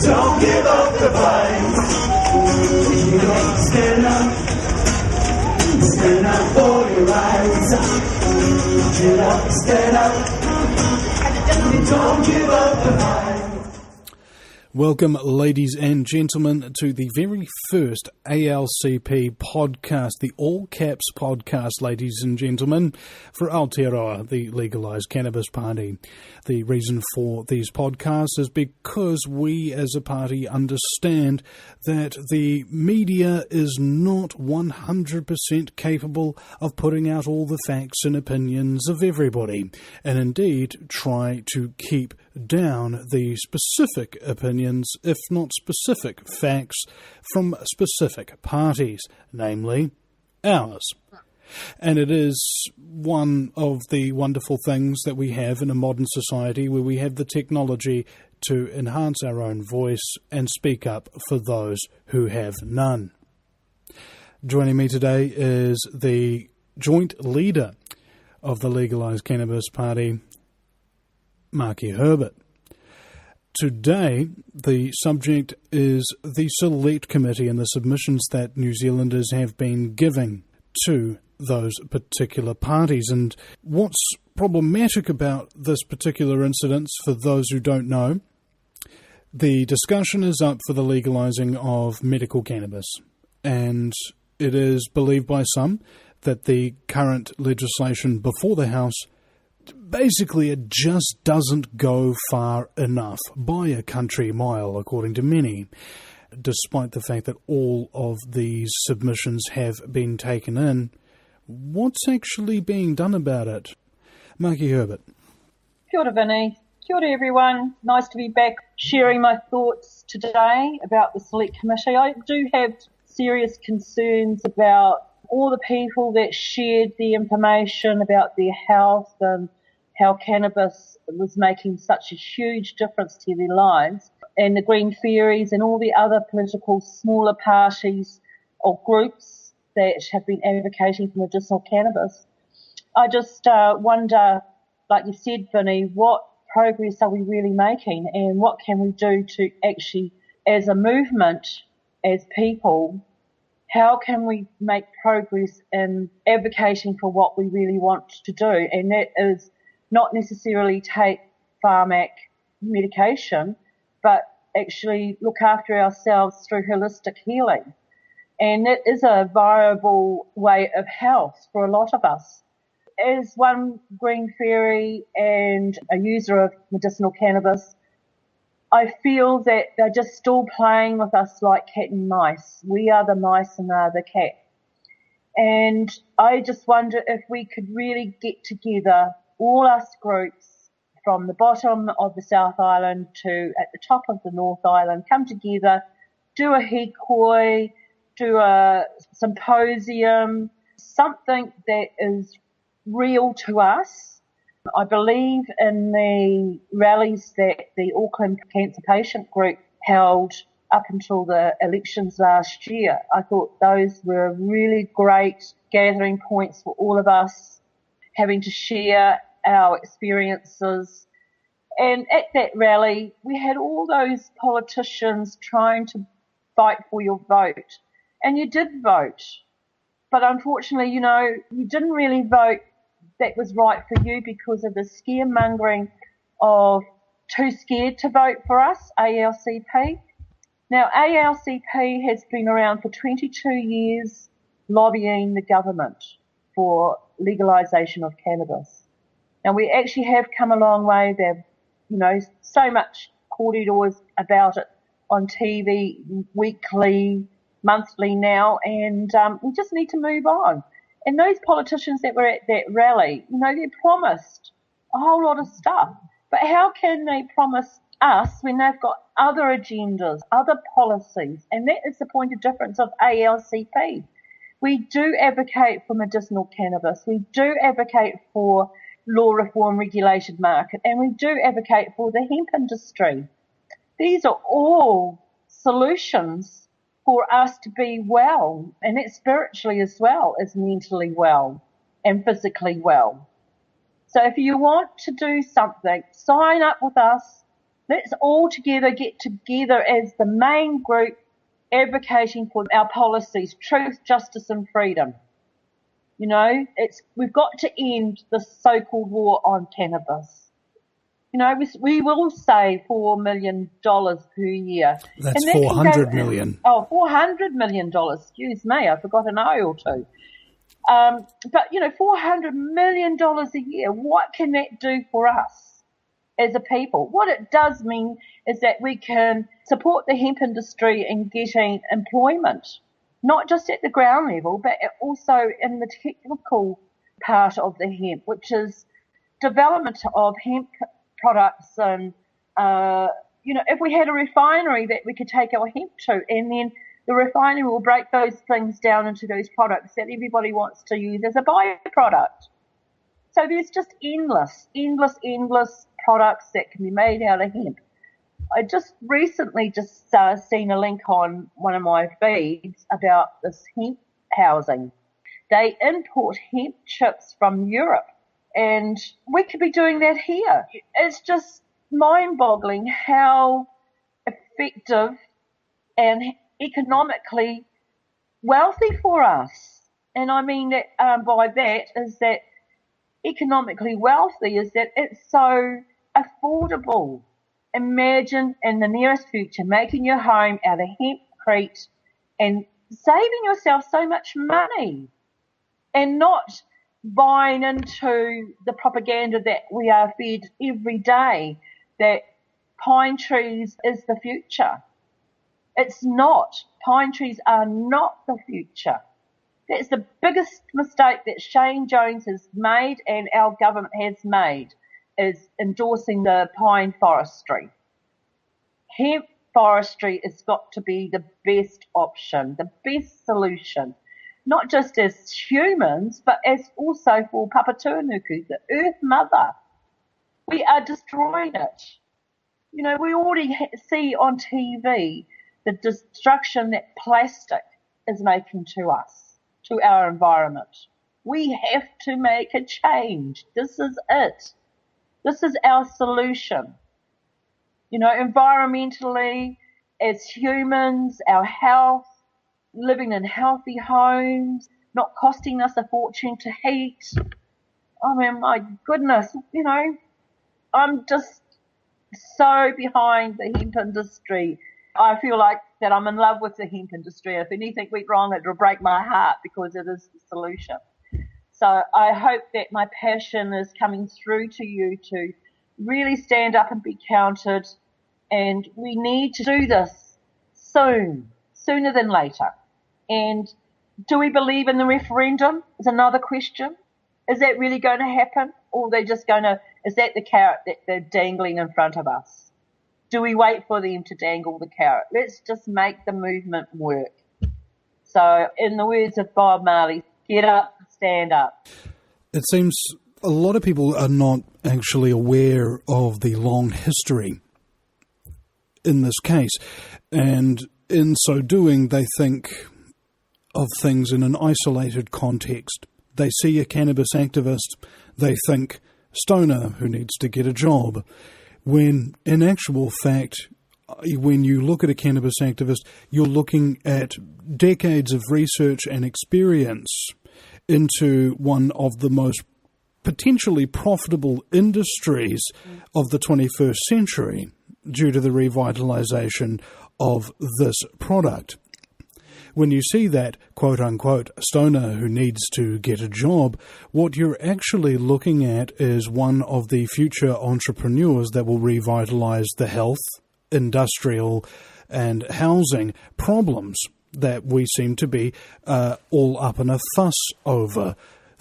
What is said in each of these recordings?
Don't give up the fight. You gotta stand up for your rights. Get up, stand up. Don't give up the fight. Welcome, ladies and gentlemen, to the very first ALCP podcast, the ALLCAPS podcast, ladies and gentlemen, for Aotearoa, the Legalised Cannabis Party. The reason for these podcasts is because we as a party understand that the media is not 100% capable of putting out all the facts and opinions of everybody, and indeed try to keep down the specific opinions, if not specific facts, from specific parties, namely ours. And it is one of the wonderful things that we have in a modern society where we have the technology to enhance our own voice and speak up for those who have none. Joining me today is the joint leader of the Legalised Cannabis Party, Maki Herbert. Today, the subject is the Select Committee and the submissions that New Zealanders have been giving to those particular parties. And what's problematic about this particular incident, for those who don't know, the discussion is up for the legalising of medical cannabis. And it is believed by some that the current legislation before the House, basically, it just doesn't go far enough by a country mile, according to many, despite the fact that all of these submissions have been taken in. What's actually being done about it? Maki Herbert. Kia ora, Vinny. Kia ora, everyone. Nice to be back sharing my thoughts today about the Select Committee. I do have serious concerns about all the people that shared the information about their health and how cannabis was making such a huge difference to their lives, and the Green Fairies and all the other political smaller parties or groups that have been advocating for medicinal cannabis. I just wonder, like you said, Vinny, what progress are we really making, and what can we do to actually, as a movement, as people, how can we make progress in advocating for what we really want to do? And that is not necessarily take pharmac medication, but actually look after ourselves through holistic healing. And that is a viable way of health for a lot of us. As one Green Fairy and a user of medicinal cannabis, I feel that they're just still playing with us like cat and mice. We are the mice and they're the cat. And I just wonder if we could really get together, all us groups, from the bottom of the South Island to at the top of the North Island, come together, do a hikoi, do a symposium, something that is real to us. I believe in the rallies that the Auckland Cancer Patient Group held up until the elections last year. I thought those were really great gathering points for all of us, having to share our experiences. And at that rally, we had all those politicians trying to fight for your vote. And you did vote. But unfortunately, you didn't really vote that was right for you because of the scaremongering of too scared to vote for us, ALCP. Now, ALCP has been around for 22 years lobbying the government for legalisation of cannabis. Now, we actually have come a long way. There's, so much corridors about it on TV, weekly, monthly now, and we just need to move on. And those politicians that were at that rally, they promised a whole lot of stuff. But how can they promise us when they've got other agendas, other policies? And that is the point of difference of ALCP. We do advocate for medicinal cannabis. We do advocate for law reform regulated market. And we do advocate for the hemp industry. These are all solutions for us to be well, and that's spiritually as well as mentally well and physically well. So if you want to do something, sign up with us, Let's all together get together as the main group advocating for our policies, truth, justice and freedom. You know, we've got to end this so-called war on cannabis. You know, we will save $4 million per year. That's $400 million. Oh, $400 million. Excuse me, I forgot an I or two. But, you know, $400 million a year, what can that do for us as a people? What it does mean is that we can support the hemp industry in getting employment, not just at the ground level, but also in the technical part of the hemp, which is development of hemp products. And, you know, if we had a refinery that we could take our hemp to, and then the refinery will break those things down into those products that everybody wants to use as a byproduct. So there's just endless products that can be made out of hemp. I just recently seen a link on one of my feeds about this hemp housing. They import hemp chips from Europe, and we could be doing that here. It's just mind-boggling how effective and economically wealthy for us. And I mean that by that is that economically wealthy is that it's so affordable. Imagine in the nearest future making your home out of hempcrete and saving yourself so much money and not buying into the propaganda that we are fed every day that pine trees is the future. It's not. Pine trees are not the future. That's the biggest mistake that Shane Jones has made and our government has made, is endorsing the pine forestry. Hemp forestry has got to be the best option, the best solution, not just as humans, but as also for Papatūānuku, the Earth Mother. We are destroying it. You know, we already see on TV the destruction that plastic is making to us, to our environment. We have to make a change. This is it. This is our solution. You know, environmentally, as humans, our health, living in healthy homes, not costing us a fortune to heat. I mean, my goodness, you know, I'm just so behind the hemp industry. I feel like that I'm in love with the hemp industry. If anything went wrong, it will break my heart because it is the solution. So I hope that my passion is coming through to you to really stand up and be counted. And we need to do this soon, sooner than later. And do we believe in the referendum is another question. Is that really going to happen? Or are they just going to, is that the carrot that they're dangling in front of us? Do we wait for them to dangle the carrot? Let's just make the movement work. So in the words of Bob Marley, get up, stand up. It seems a lot of people are not actually aware of the long history in this case. And in so doing, they think of things in an isolated context. They see a cannabis activist, they think stoner who needs to get a job. When in actual fact, when you look at a cannabis activist, you're looking at decades of research and experience into one of the most potentially profitable industries of the 21st century due to the revitalization of this product. When you see that, quote-unquote, stoner who needs to get a job, what you're actually looking at is one of the future entrepreneurs that will revitalize the health, industrial, and housing problems that we seem to be all up in a fuss over.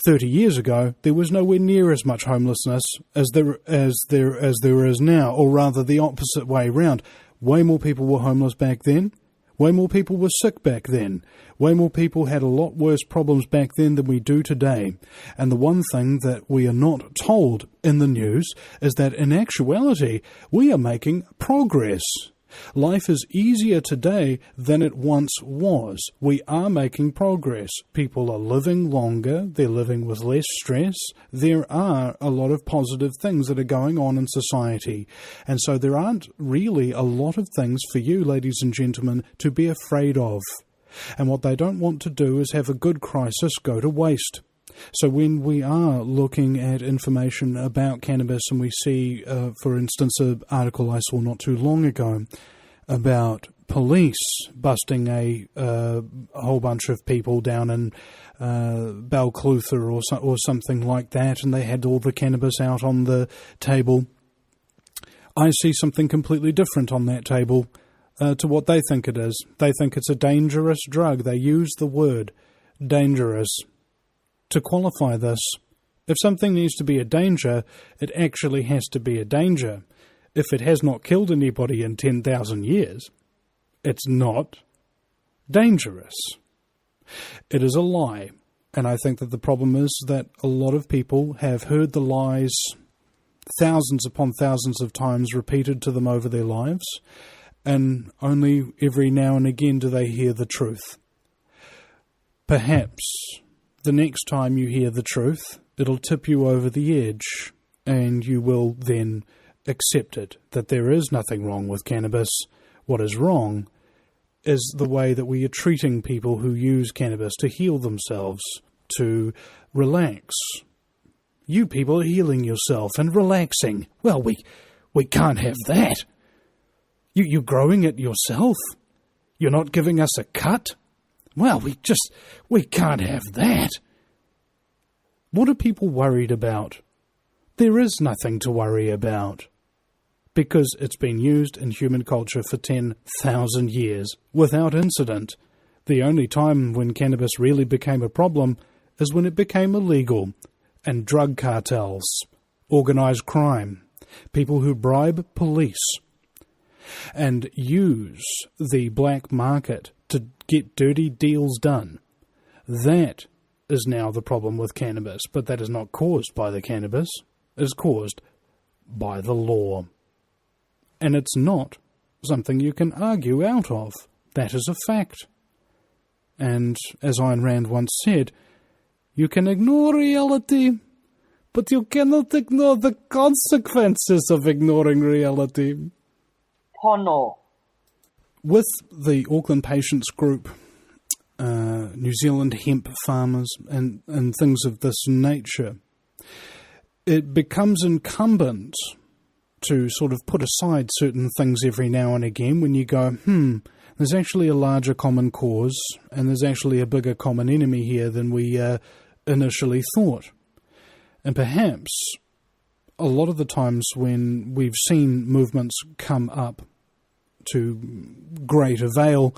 30 years ago, there was nowhere near as much homelessness as there is now, or rather the opposite way round. Way more people were homeless back then. Way more people were sick back then. Way more people had a lot worse problems back then than we do today. And the one thing that we are not told in the news is that in actuality, we are making progress. Life is easier today than it once was. We are making progress. People are living longer. They're living with less stress. There are a lot of positive things that are going on in society. And so there aren't really a lot of things for you, ladies and gentlemen, to be afraid of. And what they don't want to do is have a good crisis go to waste. So when we are looking at information about cannabis and we see, for instance, an article I saw not too long ago about police busting a whole bunch of people down in Balclutha or something like that, and they had all the cannabis out on the table, I see something completely different on that table to what they think it is. They think it's a dangerous drug. They use the word dangerous to qualify this. If something needs to be a danger, it actually has to be a danger. If it has not killed anybody in 10,000 years, it's not dangerous. It is a lie. And I think that the problem is that a lot of people have heard the lies thousands upon thousands of times repeated to them over their lives, and only every now and again do they hear the truth. Perhaps the next time you hear the truth, it'll tip you over the edge, and you will then accept it, that there is nothing wrong with cannabis. What is wrong is the way that we are treating people who use cannabis to heal themselves, to relax. You people are healing yourself and relaxing. Well, we can't have that. You're growing it yourself. You're not giving us a cut. Well, we can't have that. What are people worried about? There is nothing to worry about, because it's been used in human culture for 10,000 years without incident. The only time when cannabis really became a problem is when it became illegal, and drug cartels, organized crime, people who bribe police and use the black market to get dirty deals done. That is now the problem with cannabis, but that is not caused by the cannabis. It is caused by the law. And it's not something you can argue out of. That is a fact. And as Ayn Rand once said, you can ignore reality, but you cannot ignore the consequences of ignoring reality. Pono. With the Auckland Patients Group, New Zealand hemp farmers, and things of this nature, it becomes incumbent to sort of put aside certain things every now and again when you go, there's actually a larger common cause, and there's actually a bigger common enemy here than we initially thought. And perhaps a lot of the times when we've seen movements come up to great avail,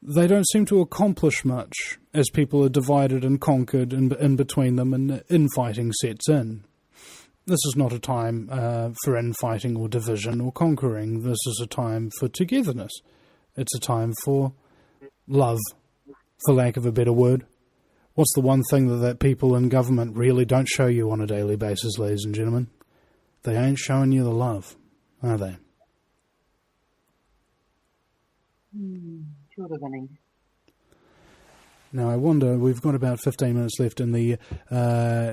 they don't seem to accomplish much as people are divided and conquered in between them, and infighting sets in. This is not a time for infighting or division or conquering. This is a time for togetherness. It's a time for love, for lack of a better word. What's the one thing that people in government really don't show you on a daily basis, ladies and gentlemen? They ain't showing you the love, are they? Sure, Vinny. Now, I wonder, we've got about 15 minutes left in the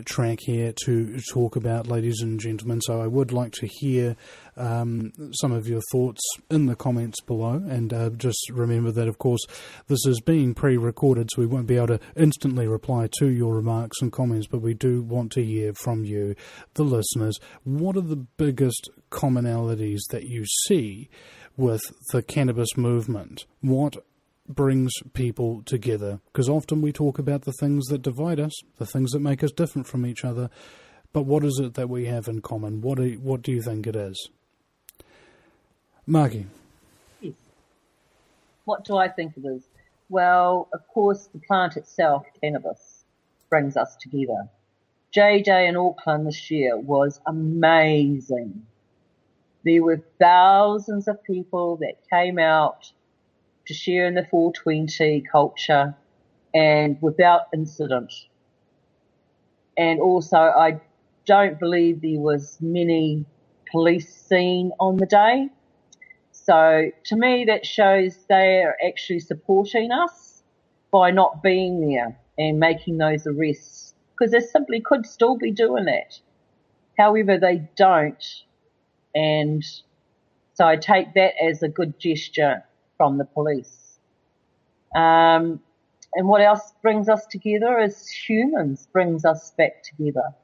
track here to talk about, ladies and gentlemen, so I would like to hear some of your thoughts in the comments below, and just remember that, of course, this is being pre-recorded, so we won't be able to instantly reply to your remarks and comments, but we do want to hear from you, the listeners. What are the biggest commonalities that you see with the cannabis movement? What brings people together? Because often we talk about the things that divide us, the things that make us different from each other, but what is it that we have in common? What do you think it is? Maki. Yes. What do I think it is? Well, of course, the plant itself, cannabis, brings us together. JJ in Auckland this year was amazing. There were thousands of people that came out to share in the 420 culture, and without incident. And also, I don't believe there was many police seen on the day. So to me, that shows they are actually supporting us by not being there and making those arrests, because they simply could still be doing that. However, they don't. And so I take that as a good gesture from the police. And what else brings us together as humans, brings us back together.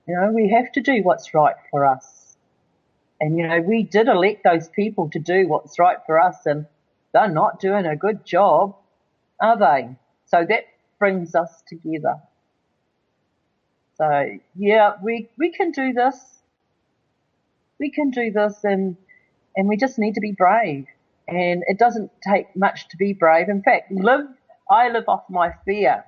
You know, we have to do what's right for us. And, you know, we did elect those people to do what's right for us, and they're not doing a good job, are they? So that brings us together. So, yeah, we can do this. We can do this, and we just need to be brave. And it doesn't take much to be brave. In fact, I live off my fear,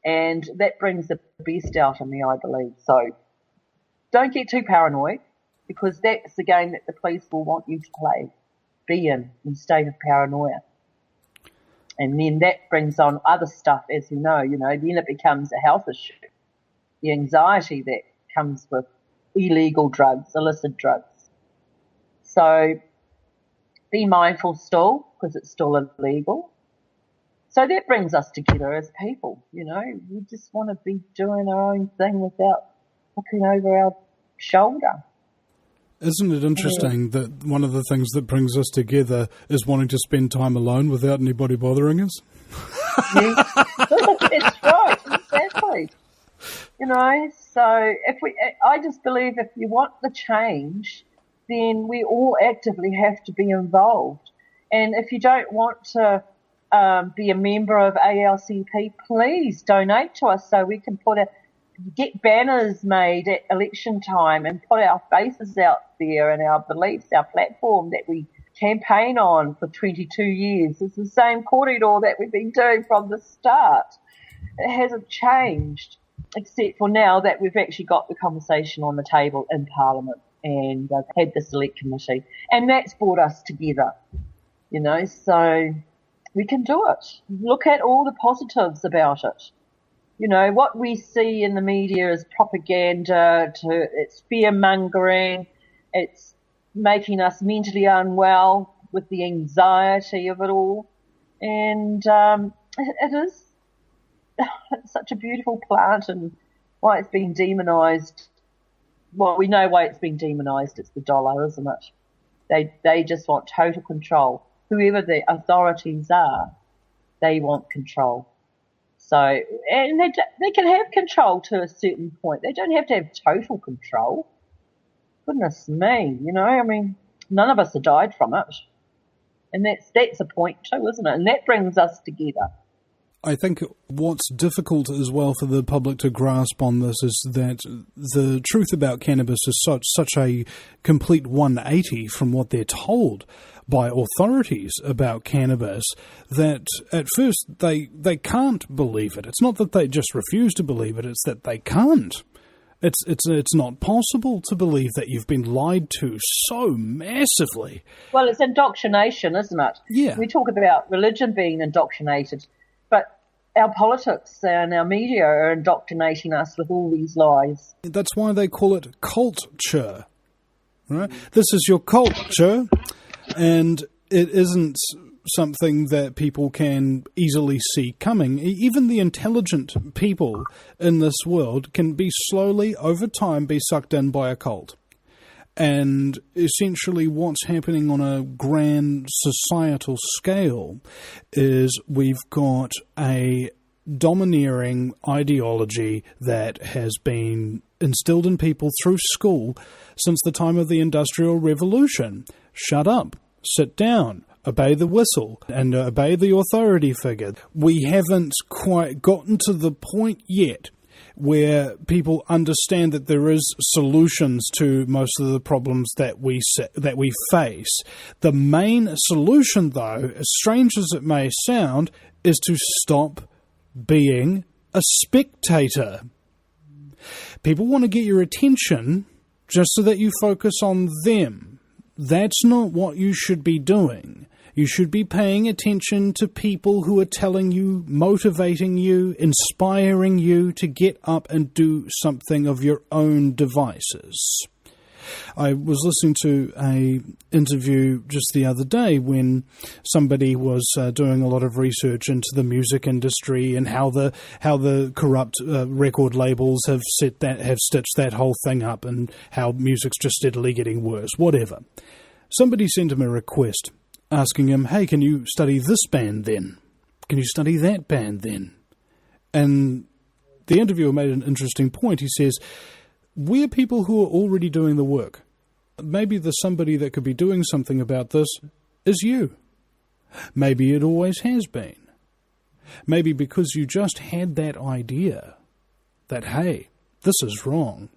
and that brings the best out of me, I believe. So don't get too paranoid, because that's the game that the police will want you to play, be in state of paranoia. And then that brings on other stuff, as you know, then it becomes a health issue. The anxiety that comes with illegal drugs, illicit drugs. So be mindful still, because it's still illegal. So that brings us together as people, you know. We just want to be doing our own thing without looking over our shoulder. Isn't it interesting that one of the things that brings us together is wanting to spend time alone without anybody bothering us? Yes, that's right, exactly. You know, so I just believe if you want the change, then we all actively have to be involved. And if you don't want to be a member of ALCP, please donate to us so we can get banners made at election time and put our faces out there and our beliefs, our platform that we campaign on for 22 years. It's the same corridor that we've been doing from the start. It hasn't changed, except for now that we've actually got the conversation on the table in Parliament and had the select committee. And that's brought us together, you know, so we can do it. Look at all the positives about it. You know, what we see in the media is propaganda, it's fear-mongering, it's making us mentally unwell with the anxiety of it all. And it is it's such a beautiful plant, and why it's been demonised. Well, we know why it's been demonised. It's the dollar, isn't it? They just want total control. Whoever the authorities are, they want control. So, and they can have control to a certain point. They don't have to have total control. Goodness me, you know, I mean, none of us have died from it. And that's a point too, isn't it? And that brings us together. I think what's difficult as well for the public to grasp on this is that the truth about cannabis is such a complete 180 from what they're told by authorities about cannabis that at first they can't believe it. It's not that they just refuse to believe it, it's that they can't. It's not possible to believe that you've been lied to so massively. Well, it's indoctrination, isn't it? Yeah. We talk about religion being indoctrinated, but our politics and our media are indoctrinating us with all these lies. That's why they call it culture, right? This is your culture, and it isn't something that people can easily see coming. Even the intelligent people in this world can be slowly, over time, be sucked in by a cult. And essentially what's happening on a grand societal scale is we've got a domineering ideology that has been instilled in people through school since the time of the Industrial Revolution. Shut up, sit down, obey the whistle, and obey the authority figure. We haven't quite gotten to the point yet where people understand that there is solutions to most of the problems that we face. The main solution, though, as strange as it may sound, is to stop being a spectator. People want to get your attention just so that you focus on them. That's not what you should be doing. You should be paying attention to people who are telling you, motivating you, inspiring you to get up and do something of your own devices. I was listening to a interview just the other day when somebody was doing a lot of research into the music industry and how the corrupt record labels have stitched that whole thing up, and how music's just steadily getting worse. Whatever. Somebody sent him a request asking him, "Hey, can you study this band then? Can you study that band then?" And the interviewer made an interesting point. He says, "We're people who are already doing the work. Maybe the somebody that could be doing something about this is you. Maybe it always has been. Maybe because you just had that idea that, hey, this is wrong.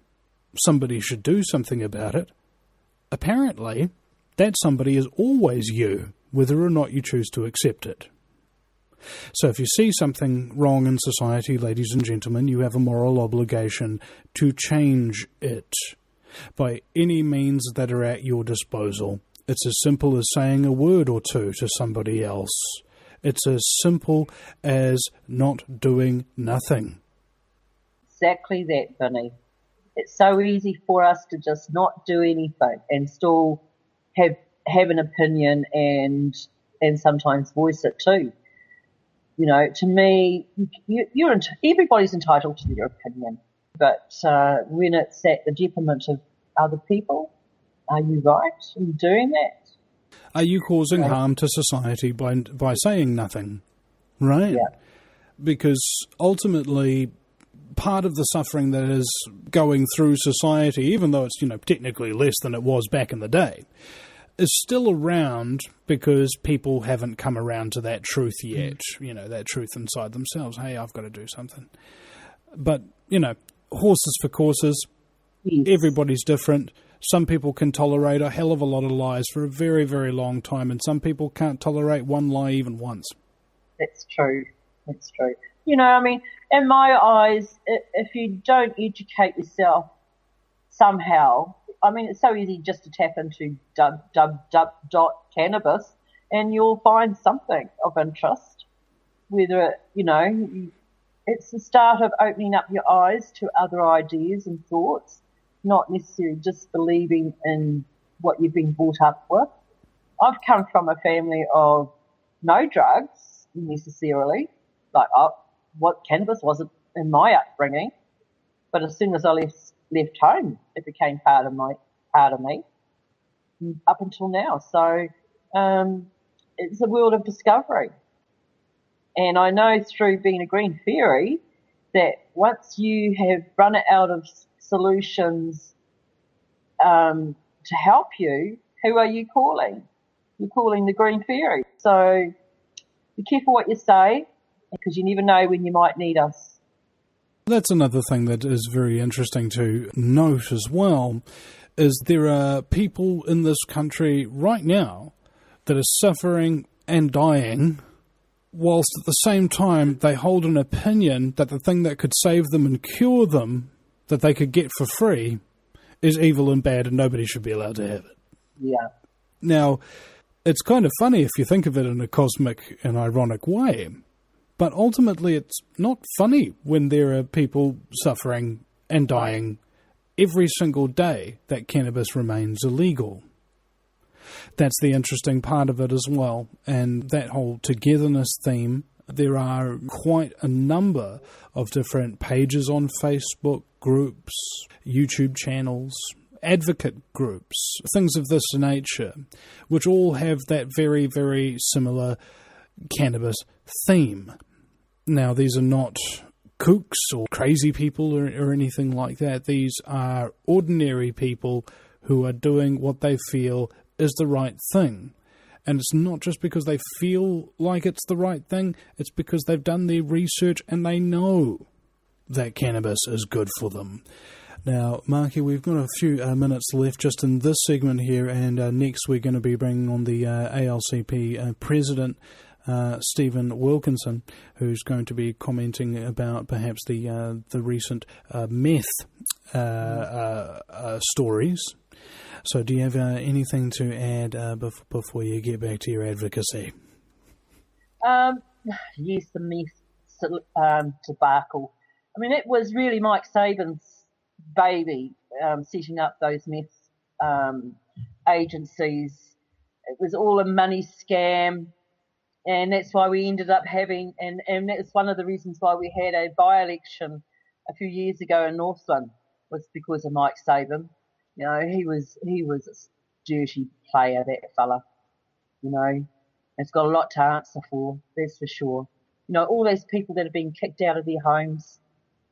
Somebody should do something about it. Apparently, that somebody is always you, whether or not you choose to accept it. So if you see something wrong in society, ladies and gentlemen, you have a moral obligation to change it by any means that are at your disposal. It's as simple as saying a word or two to somebody else. It's as simple as not doing nothing." Exactly that, Vinny. It's so easy for us to just not do anything and still have an opinion and sometimes voice it too. You know, to me, everybody's entitled to their opinion, but when it's at the detriment of other people, are you right in doing that? Are you causing harm to society by saying nothing? Right? Yeah. Because ultimately, part of the suffering that is going through society, even though it's, technically less than it was back in the day, is still around because people haven't come around to that truth yet, that truth inside themselves. Hey, I've got to do something. But, horses for courses, Yes. Everybody's different. Some people can tolerate a hell of a lot of lies for a very, very long time, and some people can't tolerate one lie even once. That's true. That's true. In my eyes, if you don't educate yourself somehow, it's so easy just to tap into Cannabis and you'll find something of interest. Whether, it's the start of opening up your eyes to other ideas and thoughts, not necessarily just believing in what you've been brought up with. I've come from a family of no drugs necessarily. Cannabis wasn't in my upbringing, but as soon as I left home, it became part of me up until now. So it's a world of discovery. And I know through being a green fairy that once you have run out of solutions to help you, who are you calling? You're calling the green fairy. So be careful what you say, because you never know when you might need us. That's another thing that is very interesting to note as well, is there are people in this country right now that are suffering and dying, whilst at the same time they hold an opinion that the thing that could save them and cure them, that they could get for free, is evil and bad and nobody should be allowed to have it. Yeah. Now, it's kind of funny if you think of it in a cosmic and ironic way, but ultimately it's not funny when there are people suffering and dying every single day that cannabis remains illegal. That's the interesting part of it as well. And that whole togetherness theme, there are quite a number of different pages on Facebook, groups, YouTube channels, advocate groups, things of this nature, which all have that very, very similar cannabis theme. Now, these are not kooks or crazy people or anything like that. These are ordinary people who are doing what they feel is the right thing. And it's not just because they feel like it's the right thing, it's because they've done their research and they know that cannabis is good for them. Now, Maki, we've got a few minutes left just in this segment here, and next we're going to be bringing on the ALCP president, Stephen Wilkinson, who's going to be commenting about perhaps the recent meth stories. So do you have anything to add before you get back to your advocacy? Yes, the meth debacle. It was really Mike Saban's baby, setting up those meth agencies. It was all a money scam, and that's why we ended up having, and that's one of the reasons why we had a by-election a few years ago in Northland, was because of Mike Saban. You know, he was a dirty player, that fella. You know, it's got a lot to answer for, that's for sure. You know, all those people that have been kicked out of their homes,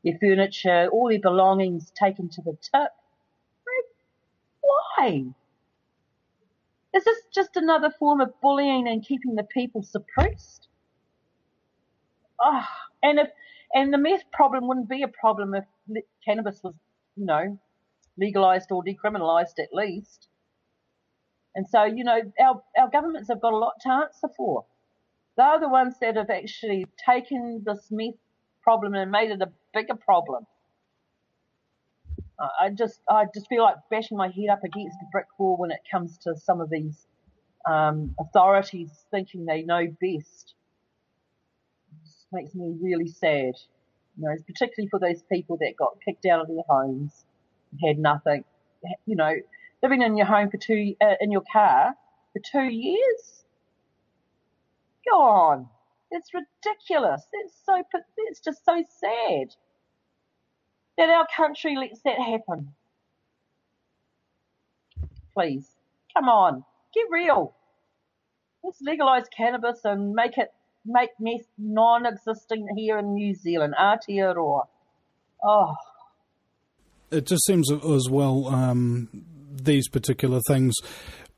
their furniture, all their belongings taken to the tip. Why? Is this just another form of bullying and keeping the people suppressed? Oh, and the meth problem wouldn't be a problem if cannabis was, you know, legalised or decriminalised at least. And so, you know, our governments have got a lot to answer for. They're the ones that have actually taken this meth problem and made it a bigger problem. I just feel like bashing my head up against a brick wall when it comes to some of these authorities thinking they know best. It just makes me really sad. You know, particularly for those people that got kicked out of their homes, had nothing. You know, living in your home in your car for 2 years. Go on, it's ridiculous. It's just so sad that our country lets that happen. Please, come on, get real. Let's legalise cannabis and make meth non-existent here in New Zealand. Aotearoa. Oh. It just seems as well, these particular things,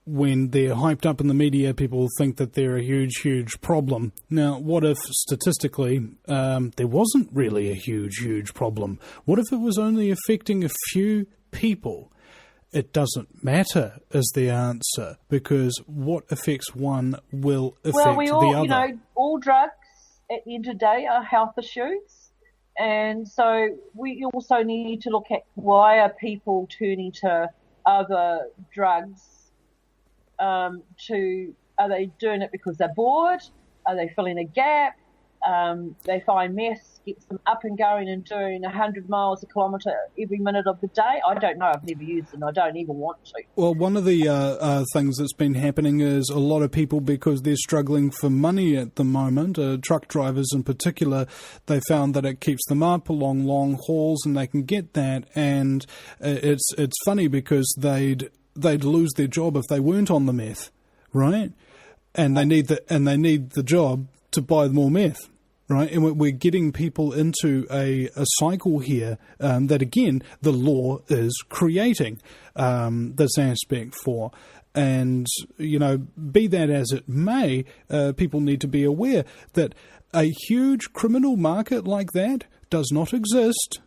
when they're hyped up in the media, people think that they're a huge, huge problem. Now, what if statistically there wasn't really a huge, huge problem? What if it was only affecting a few people? It doesn't matter is the answer, because what affects one will affect the other. You know, all drugs at the end of the day are health issues. And so we also need to look at why are people turning to other drugs. Are they doing it because they're bored? Are they filling a gap? They find meth gets them up and going and doing 100 miles a kilometre every minute of the day. I don't know. I've never used it and I don't even want to. Well, one of the things that's been happening is a lot of people, because they're struggling for money at the moment, truck drivers in particular, they found that it keeps them up along long hauls and they can get that. And it's funny because they'd lose their job if they weren't on the meth, right? And they need the job to buy more meth, right? And we're getting people into a cycle here that, again, the law is creating this aspect for. And, you know, be that as it may, people need to be aware that a huge criminal market like that does not exist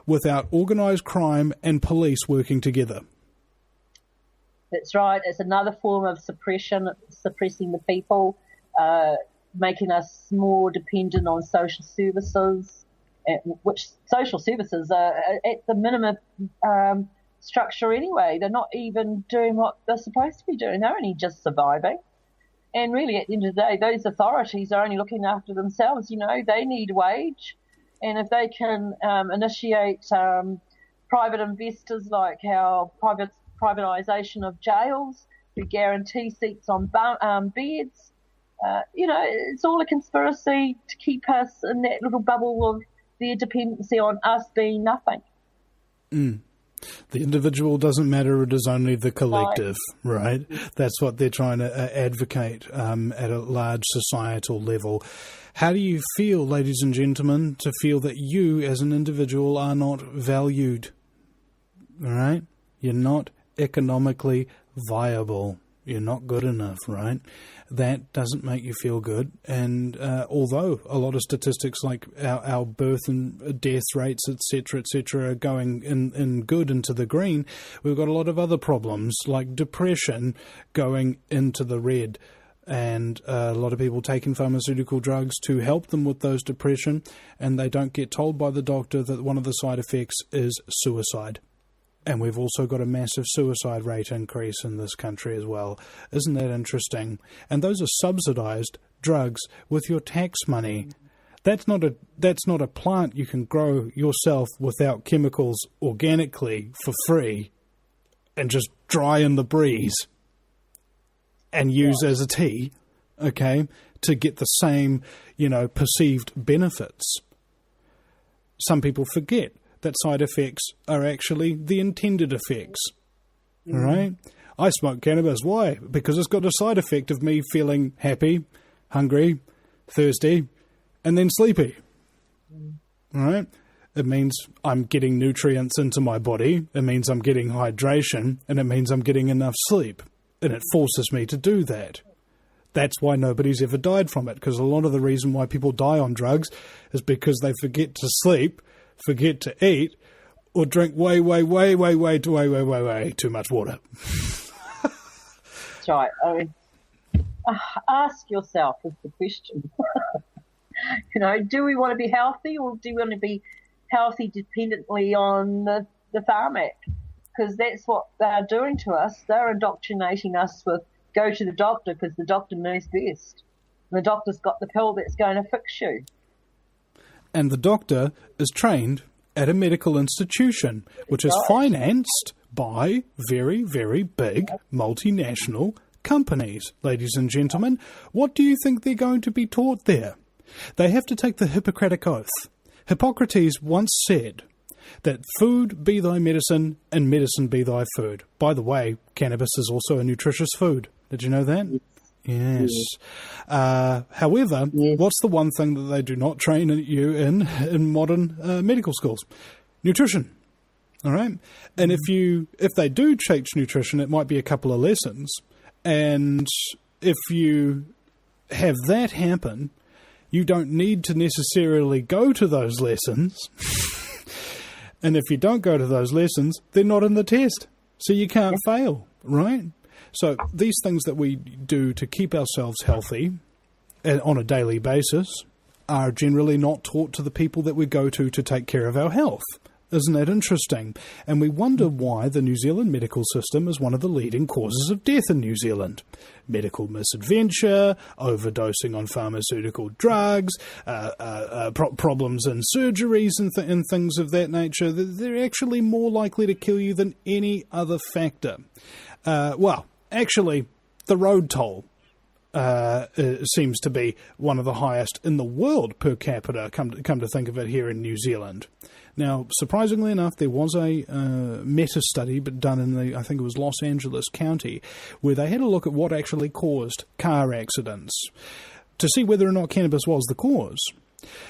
without organised crime and police working together. That's right. It's another form of suppressing the people, making us more dependent on social services, which social services are at the minimum structure anyway. They're not even doing what they're supposed to be doing. They're only just surviving. And really, at the end of the day, those authorities are only looking after themselves. You know, they need wage. And if they can initiate private investors, like how privatisation of jails, who guarantee seats on beds, you know, it's all a conspiracy to keep us in that little bubble of their dependency on us being nothing. The individual doesn't matter, it is only the collective, right? That's what they're trying to advocate at a large societal level. How do you feel, ladies and gentlemen, to feel that you as an individual are not valued? All right? You're not economically viable. You're not good enough, right? That doesn't make you feel good. And although a lot of statistics like our birth and death rates, etc., are going in good into the green, we've got a lot of other problems like depression going into the red. And a lot of people taking pharmaceutical drugs to help them with those depression, and they don't get told by the doctor that one of the side effects is suicide. And we've also got a massive suicide rate increase in this country as well. Isn't that interesting? And those are subsidised drugs with your tax money. That's not a plant you can grow yourself without chemicals organically for free and just dry in the breeze and use as a tea, okay, to get the same, perceived benefits. Some people forget that side effects are actually the intended effects, all right? I smoke cannabis. Why? Because it's got a side effect of me feeling happy, hungry, thirsty, and then sleepy, all right? It means I'm getting nutrients into my body, it means I'm getting hydration, and it means I'm getting enough sleep, and it forces me to do that. That's why nobody's ever died from it, because a lot of the reason why people die on drugs is because they forget to sleep, forget to eat, or drink way too much water. That's right. I mean, ask yourself is the question. Do we want to be healthy, or do we want to be healthy dependently on the pharmac? Because that's what they're doing to us. They're indoctrinating us with go to the doctor because the doctor knows best. The doctor's got the pill that's going to fix you. And the doctor is trained at a medical institution, which is financed by very, very big multinational companies. Ladies and gentlemen, what do you think they're going to be taught there? They have to take the Hippocratic Oath. Hippocrates once said that food be thy medicine and medicine be thy food. By the way, cannabis is also a nutritious food. Did you know that? Yes. However, what's the one thing that they do not train you in modern medical schools? Nutrition. All right? And if they do teach nutrition, it might be a couple of lessons. And if you have that happen, you don't need to necessarily go to those lessons. And if you don't go to those lessons, they're not in the test. So you can't fail, right? So these things that we do to keep ourselves healthy on a daily basis are generally not taught to the people that we go to take care of our health. Isn't that interesting? And we wonder why the New Zealand medical system is one of the leading causes of death in New Zealand. Medical misadventure, overdosing on pharmaceutical drugs, problems in surgeries and things of that nature. They're actually more likely to kill you than any other factor. Actually, the road toll seems to be one of the highest in the world per capita, come to think of it, here in New Zealand. Now, surprisingly enough, there was a meta-study done in I think it was Los Angeles County, where they had a look at what actually caused car accidents to see whether or not cannabis was the cause.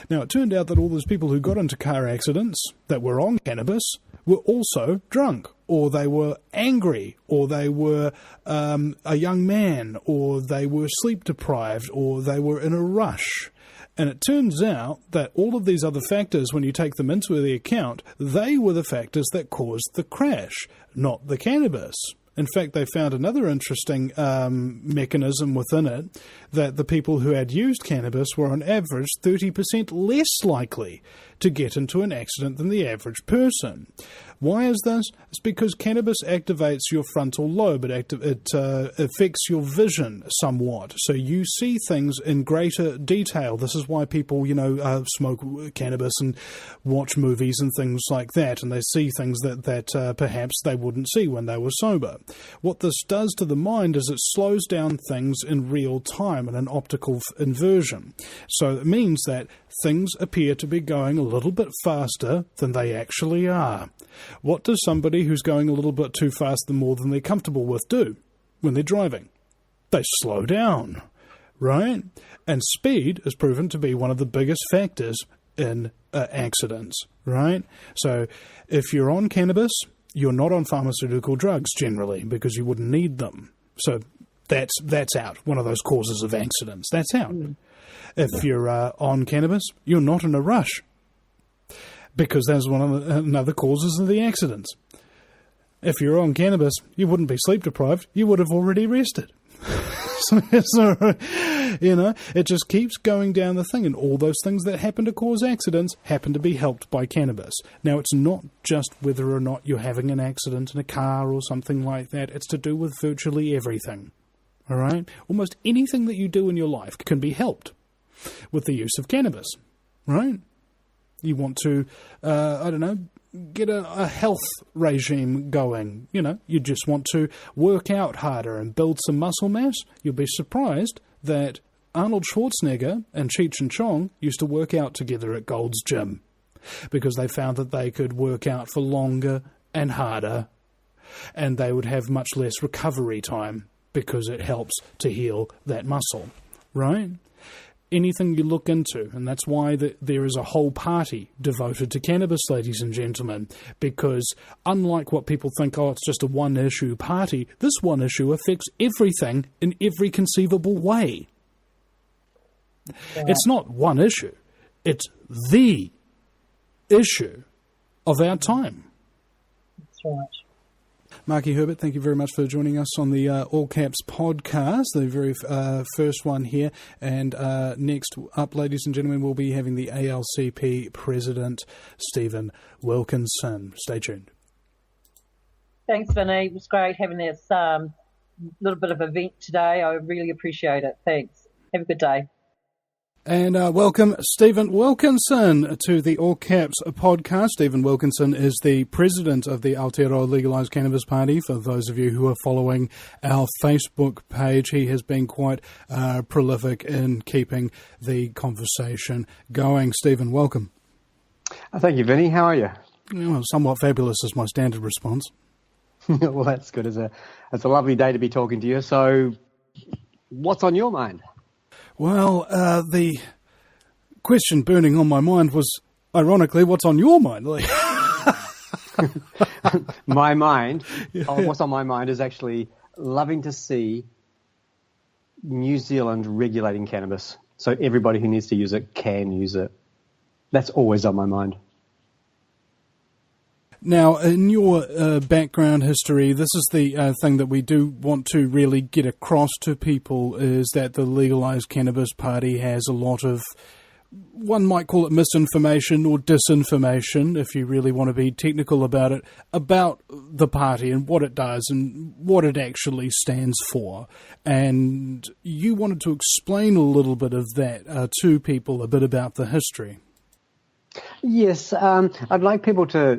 Now, it turned out that all those people who got into car accidents that were on cannabis were also drunk, or they were angry, or they were a young man, or they were sleep deprived, or they were in a rush. And it turns out that all of these other factors, when you take them into the account, they were the factors that caused the crash, not the cannabis. In fact, they found another interesting mechanism within it, that the people who had used cannabis were on average 30% less likely to get into an accident than the average person. Why is this? It's because cannabis activates your frontal lobe. It affects your vision somewhat. So you see things in greater detail. This is why people, smoke cannabis and watch movies and things like that, and they see things that perhaps they wouldn't see when they were sober. What this does to the mind is it slows down things in real time in an optical inversion. So it means that things appear to be going a little bit faster than they actually are. What does somebody who's going a little bit too fast more than they're comfortable with do when they're driving? They slow down, right? And speed is proven to be one of the biggest factors in accidents, right? So if you're on cannabis, you're not on pharmaceutical drugs generally, because you wouldn't need them. So that's out, one of those causes of accidents. That's out. If you're on cannabis, you're not in a rush, because that's one of another causes of the accidents. If you're on cannabis, you wouldn't be sleep deprived. You would have already rested. So, it just keeps going down the thing, and all those things that happen to cause accidents happen to be helped by cannabis. Now, it's not just whether or not you're having an accident in a car or something like that. It's to do with virtually everything. All right? Almost anything that you do in your life can be helped with the use of cannabis, right? You want to, get a health regime going. You know, you just want to work out harder and build some muscle mass. You'll be surprised that Arnold Schwarzenegger and Cheech and Chong used to work out together at Gold's Gym because they found that they could work out for longer and harder, and they would have much less recovery time because it helps to heal that muscle, right? Anything you look into, and that's why there is a whole party devoted to cannabis, ladies and gentlemen, because unlike what people think, oh, it's just a one-issue party, this one issue affects everything in every conceivable way. Yeah. It's not one issue. It's the issue of our time. That's right. Maki, Herbert, thank you very much for joining us on the All Caps podcast, the very first one here. And next up, ladies and gentlemen, we'll be having the ALCP President, Stephen Wilkinson. Stay tuned. Thanks, Vinny. It was great having this little bit of event today. I really appreciate it. Thanks. Have a good day. And welcome Stephen Wilkinson to the All Caps podcast. Stephen Wilkinson is the president of the Aotearoa Legalised Cannabis Party. For those of you who are following our Facebook page, he has been quite prolific in keeping the conversation going. Stephen, welcome. Thank you, Vinny. How are you? Well, somewhat fabulous is my standard response. Well, that's good. It's a lovely day to be talking to you. So, what's on your mind? Well, the question burning on my mind was, ironically, what's on your mind? My mind, what's on my mind is actually loving to see New Zealand regulating cannabis. So everybody who needs to use it can use it. That's always on my mind. Now, in your background history, this is the thing that we do want to really get across to people, is that the Legalised Cannabis Party has a lot of, one might call it misinformation or disinformation, if you really want to be technical about it, about the party and what it does and what it actually stands for. And you wanted to explain a little bit of that to people, a bit about the history. Yes, I'd like people to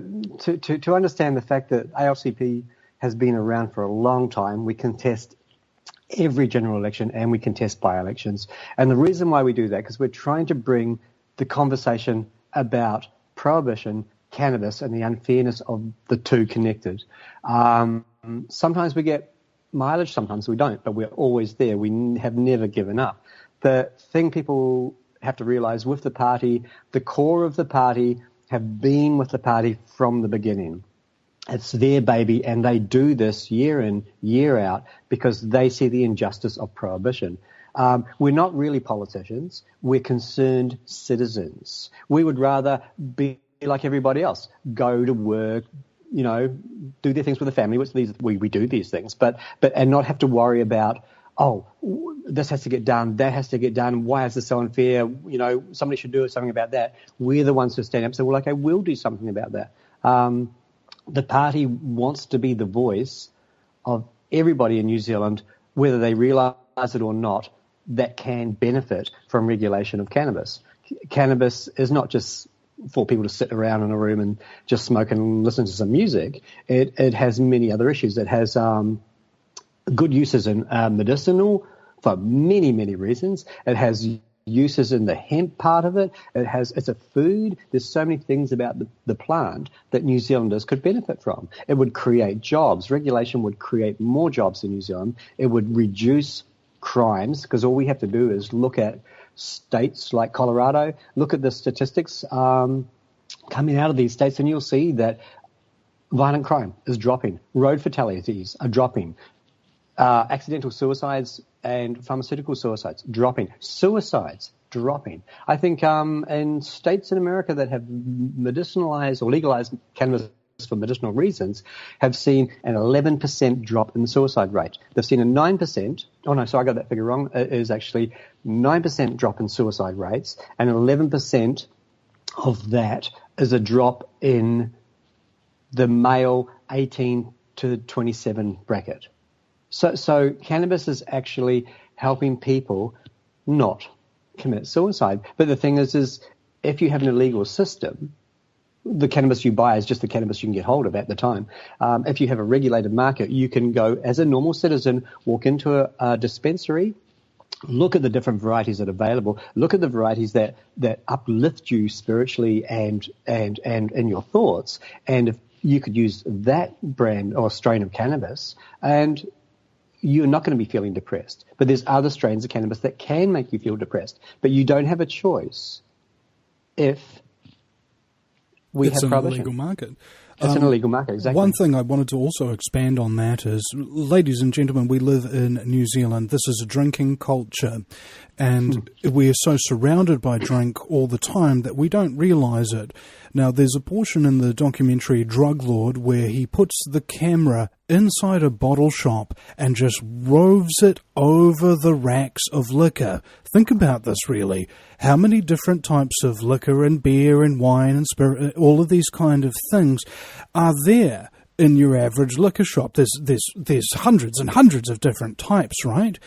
understand the fact that ALCP has been around for a long time. We contest every general election and we contest by-elections. And the reason why we do that, because we're trying to bring the conversation about prohibition, cannabis, and the unfairness of the two connected. Sometimes we get mileage, sometimes we don't, but we're always there. We have never given up. The thing people have to realise with the party, the core of the party have been with the party from the beginning. It's their baby, and they do this year in, year out because they see the injustice of prohibition. We're not really politicians. We're concerned citizens. We would rather be like everybody else, go to work, you know, do their things with the family, which we do these things, but and not have to worry about, oh, this has to get done, that has to get done, why is this so unfair, you know, somebody should do something about that. We're the ones who stand up and say, well, okay, we'll do something about that. The party wants to be the voice of everybody in New Zealand, whether they realise it or not, that can benefit from regulation of cannabis. Cannabis is not just for people to sit around in a room and just smoke and listen to some music. It has many other issues. It has good uses in medicinal for many, many reasons. It has uses in the hemp part of it. It's a food. There's so many things about the plant that New Zealanders could benefit from. It would create jobs. Regulation would create more jobs in New Zealand. It would reduce crimes, because all we have to do is look at states like Colorado, look at the statistics coming out of these states, and you'll see that violent crime is dropping. Road fatalities are dropping. Accidental suicides and pharmaceutical suicides dropping. Suicides dropping. I think in states in America that have medicinalized or legalized cannabis for medicinal reasons have seen an 11% drop in the suicide rate. They've seen a 9%, oh no, sorry, I got that figure wrong. It is actually 9% drop in suicide rates, and 11% of that is a drop in the male 18 to 27 bracket. So cannabis is actually helping people not commit suicide. But the thing is if you have an illegal system, the cannabis you buy is just the cannabis you can get hold of at the time. If you have a regulated market, you can go as a normal citizen, walk into a dispensary, look at the different varieties that are available, look at the varieties that uplift you spiritually and in your thoughts, and if you could use that brand or strain of cannabis, and you're not going to be feeling depressed. But there's other strains of cannabis that can make you feel depressed, but you don't have a choice if it's an illegal market. It's an illegal market, exactly. One thing I wanted to also expand on that is, ladies and gentlemen, we live in New Zealand. This is a drinking culture, and we are so surrounded by drink all the time that we don't realise it. Now, there's a portion in the documentary Drug Lord where he puts the camera inside a bottle shop and just roves it over the racks of liquor. Think about this, really. How many different types of liquor and beer and wine and spirit, all of these kind of things are there in your average liquor shop? There's hundreds and hundreds of different types, right?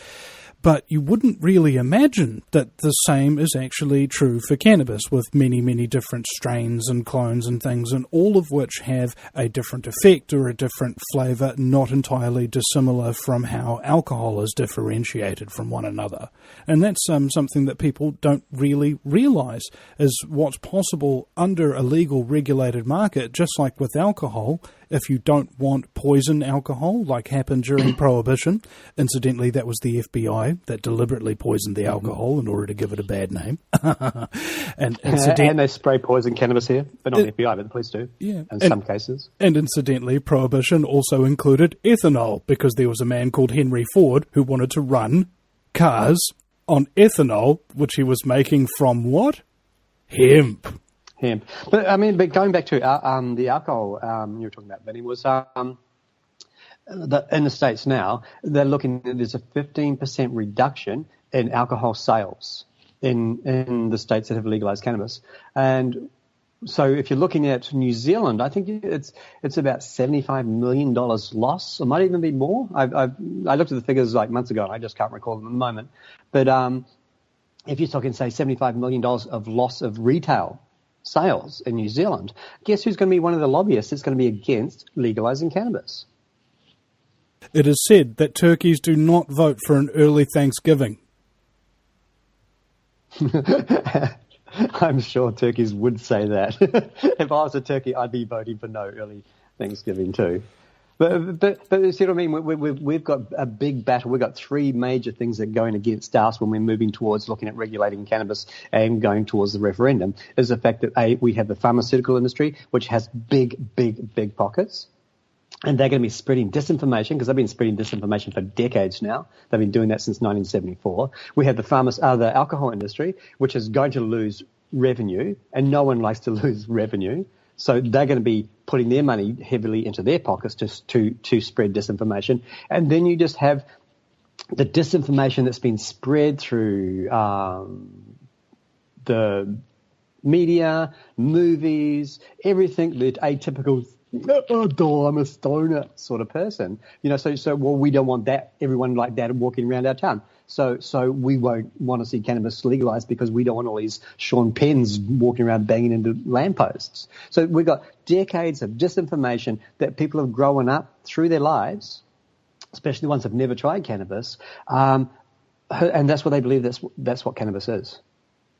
But you wouldn't really imagine that the same is actually true for cannabis, with many, many different strains and clones and things, and all of which have a different effect or a different flavour, not entirely dissimilar from how alcohol is differentiated from one another. And that's something that people don't really realise is what's possible under a legal regulated market, just like with alcohol. If you don't want poison alcohol, like happened during Prohibition, incidentally, that was the FBI that deliberately poisoned the alcohol in order to give it a bad name. and they spray poison cannabis here, but not the FBI, but the police do, in some cases. And incidentally, Prohibition also included ethanol, because there was a man called Henry Ford who wanted to run cars on ethanol, which he was making from what? Hemp. But going back to the alcohol you were talking about, Vinny, was in the States now, they're looking at there's a 15% reduction in alcohol sales in the states that have legalized cannabis. And so if you're looking at New Zealand, I think it's about $75 million loss. It might even be more. I looked at the figures like months ago, and I just can't recall them at the moment. But if you're talking, say, $75 million of loss of retail sales in New Zealand, guess who's going to be one of the lobbyists that's going to be against legalizing cannabis? It is said that turkeys do not vote for an early Thanksgiving. I'm sure turkeys would say that. If I was a turkey, I'd be voting for no early Thanksgiving too. But you see what I mean? We've got a big battle. We've got three major things that are going against us when we're moving towards looking at regulating cannabis and going towards the referendum, is the fact that, we have the pharmaceutical industry, which has big pockets. And they're going to be spreading disinformation, because they've been spreading disinformation for decades now. They've been doing that since 1974. We have the alcohol industry, which is going to lose revenue, and no one likes to lose revenue. So they're going to be putting their money heavily into their pockets to spread disinformation. And then you just have the disinformation that's been spread through the media, movies, everything, the atypical, I'm a stoner sort of person. So we don't want that, everyone like that walking around our town. So we won't want to see cannabis legalized, because we don't want all these Sean Penns walking around banging into lampposts. So we've got decades of disinformation that people have grown up through their lives, especially the ones who've never tried cannabis, and that's what they believe that's what cannabis is.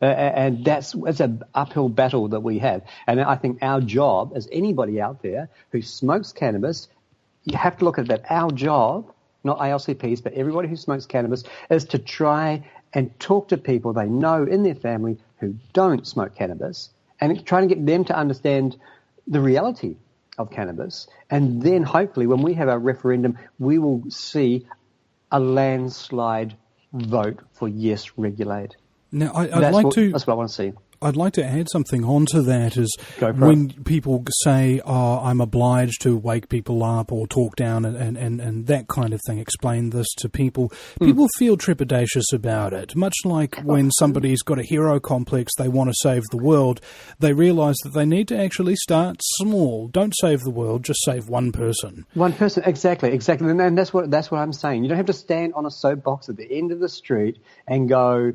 And it's an uphill battle that we have. And I think our job, as anybody out there who smokes cannabis, you have to look at that. Our job, not ALCPs, but everybody who smokes cannabis, is to try and talk to people they know in their family who don't smoke cannabis, and try to get them to understand the reality of cannabis. And then hopefully when we have our referendum, we will see a landslide vote for yes, regulate. Now, that's what I want to see. I'd like to add something onto that, is when people say, I'm obliged to wake people up or talk down and that kind of thing, explain this to people. People feel trepidatious about it. Much like when somebody's got a hero complex, they want to save the world, they realise that they need to actually start small. Don't save the world, just save one person. One person, exactly. And that's what I'm saying. You don't have to stand on a soapbox at the end of the street and go,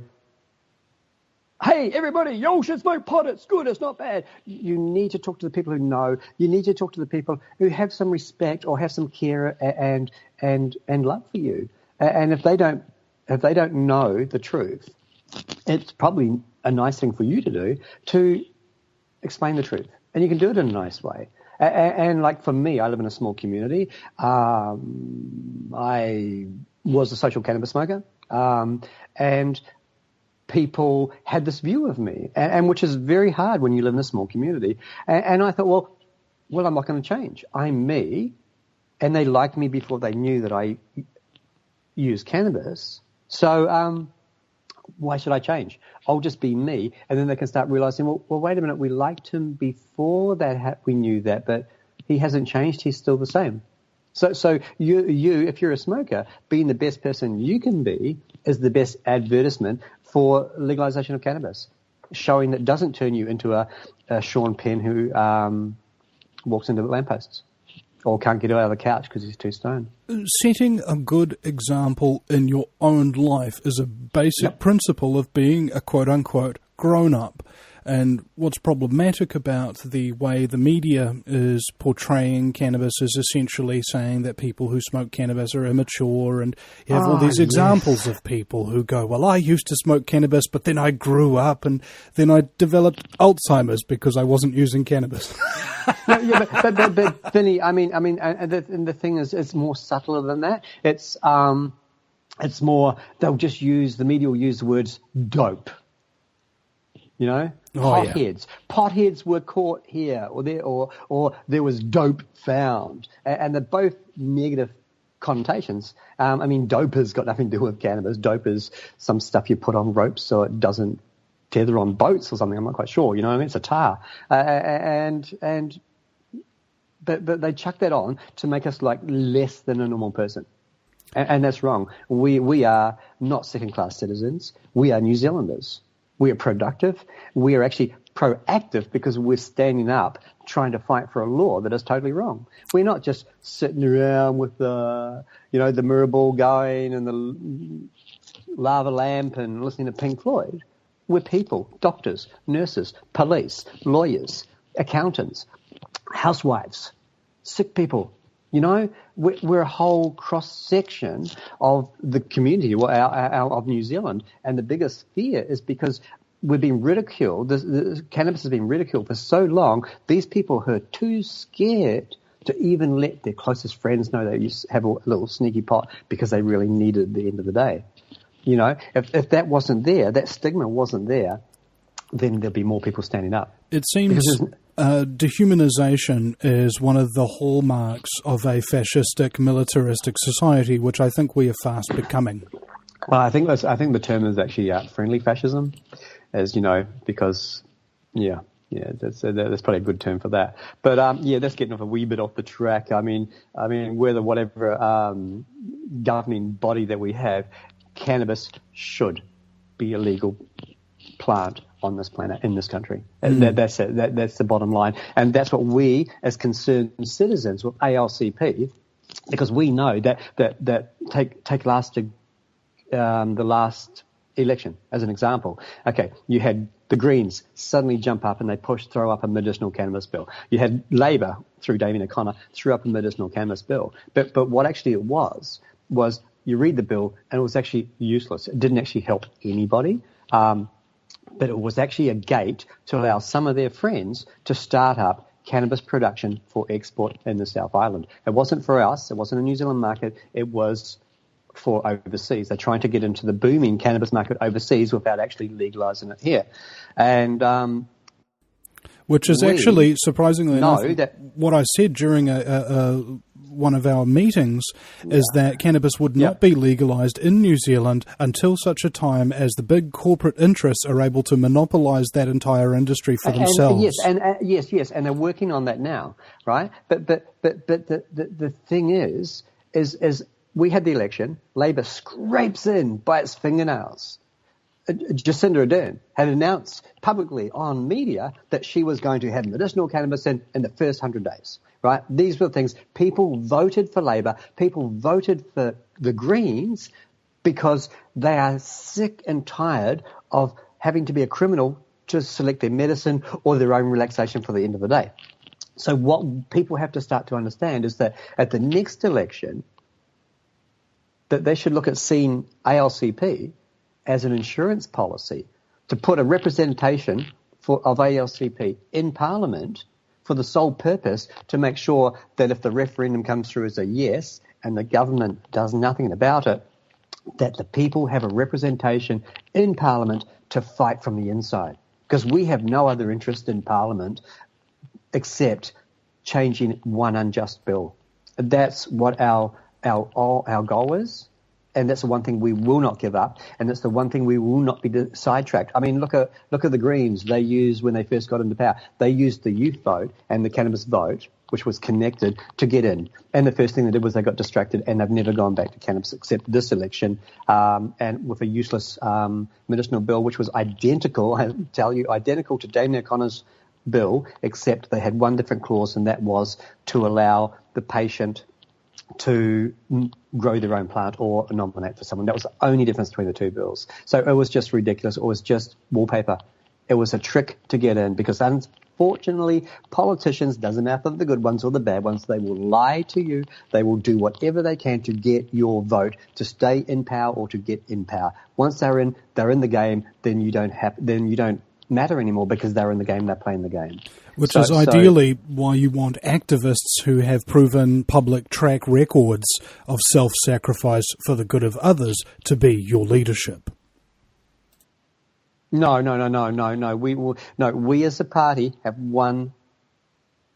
hey, everybody, you should smoke pot. It's good. It's not bad. You need to talk to the people who know. You need to talk to the people who have some respect or have some care and love for you. And if they don't know the truth, it's probably a nice thing for you to do to explain the truth. And you can do it in a nice way. And like for me, I live in a small community. I was a social cannabis smoker. And people had this view of me, and which is very hard when you live in a small community. And I thought, well, I'm not going to change. I'm me, and they liked me before they knew that I used cannabis. So why should I change? I'll just be me, and then they can start realizing, well, wait a minute, we liked him before that, we knew that, but he hasn't changed. He's still the same. So you, if you're a smoker, being the best person you can be is the best advertisement for legalization of cannabis, showing that doesn't turn you into a Sean Penn who walks into lampposts or can't get out of the couch because he's too stoned. Setting a good example in your own life is a basic principle of being a quote-unquote grown-up. And what's problematic about the way the media is portraying cannabis is essentially saying that people who smoke cannabis are immature, and you have all these examples of people who go, well, I used to smoke cannabis, but then I grew up and then I developed Alzheimer's because I wasn't using cannabis. But Vinny, I mean, and the thing is, it's more subtler than that. It's more, the media will use the words dope. You know, potheads. Potheads were caught here, or there was dope found, and they're both negative connotations. I mean, dope has got nothing to do with cannabis. Dope is some stuff you put on ropes so it doesn't tether on boats or something. I'm not quite sure. You know what I mean? It's a tar, but they chuck that on to make us like less than a normal person, and that's wrong. We are not second-class citizens. We are New Zealanders. We are productive. We are actually proactive because we're standing up trying to fight for a law that is totally wrong. We're not just sitting around with the mirror ball going and the lava lamp and listening to Pink Floyd. We're people, doctors, nurses, police, lawyers, accountants, housewives, sick people. You know, we're a whole cross-section of the community of New Zealand, and the biggest fear is because we've been ridiculed. Cannabis has been ridiculed for so long. These people who are too scared to even let their closest friends know they used to have a little sneaky pot because they really need it at the end of the day. You know, if that wasn't there, that stigma wasn't there, then there'd be more people standing up. It seems dehumanization is one of the hallmarks of a fascistic, militaristic society, which I think we are fast becoming. Well, I think the term is actually friendly fascism, as you know, because that's probably a good term for that. But that's getting off a wee bit off the track. I mean, whatever governing body that we have, cannabis should be a legal plant on this planet, in this country. And that's the bottom line. And that's what we, as concerned citizens with ALCP, because we know that take the last election as an example. Okay, you had the Greens suddenly jump up and they throw up a medicinal cannabis bill. You had Labor, through Damien O'Connor, threw up a medicinal cannabis bill. But what actually it was you read the bill and it was actually useless. It didn't actually help anybody. But it was actually a gate to allow some of their friends to start up cannabis production for export in the South Island. It wasn't for us. It wasn't a New Zealand market. It was for overseas. They're trying to get into the booming cannabis market overseas without actually legalizing it here. And which is actually, surprisingly enough, what I said during one of our meetings is that cannabis would not be legalized in New Zealand until such a time as the big corporate interests are able to monopolize that entire industry for themselves. Yes, and they're working on that now, right? But the thing is we had the election. Labor scrapes in by its fingernails. Jacinda Ardern had announced publicly on media that she was going to have medicinal cannabis in the first 100 days, right? These were the things. People voted for Labor. People voted for the Greens because they are sick and tired of having to be a criminal to select their medicine or their own relaxation for the end of the day. So what people have to start to understand is that at the next election, that they should look at seeing ALCP as an insurance policy to put a representation of ALCP in Parliament for the sole purpose to make sure that if the referendum comes through as a yes and the government does nothing about it, that the people have a representation in Parliament to fight from the inside. Because we have no other interest in Parliament except changing one unjust bill. That's what our goal is. And that's the one thing we will not give up, and that's the one thing we will not be sidetracked. I mean, look at the Greens. They used, when they first got into power, they used the youth vote and the cannabis vote, which was connected, to get in. And the first thing they did was they got distracted, and they've never gone back to cannabis except this election, and with a useless medicinal bill, which was identical, I tell you, identical to Damien O'Connor's bill, except they had one different clause, and that was to allow the patient to grow their own plant or nominate for someone. That was the only difference between the two bills. So it was just ridiculous. It was just wallpaper. It was a trick to get in because unfortunately politicians, doesn't matter the good ones or the bad ones, they will lie to you. They will do whatever they can to get your vote to stay in power or to get in power. Once they're in the game, then you don't matter anymore because they're in the game, they're playing the game. Which is ideally why you want activists who have proven public track records of self-sacrifice for the good of others to be your leadership. No. We as a party have one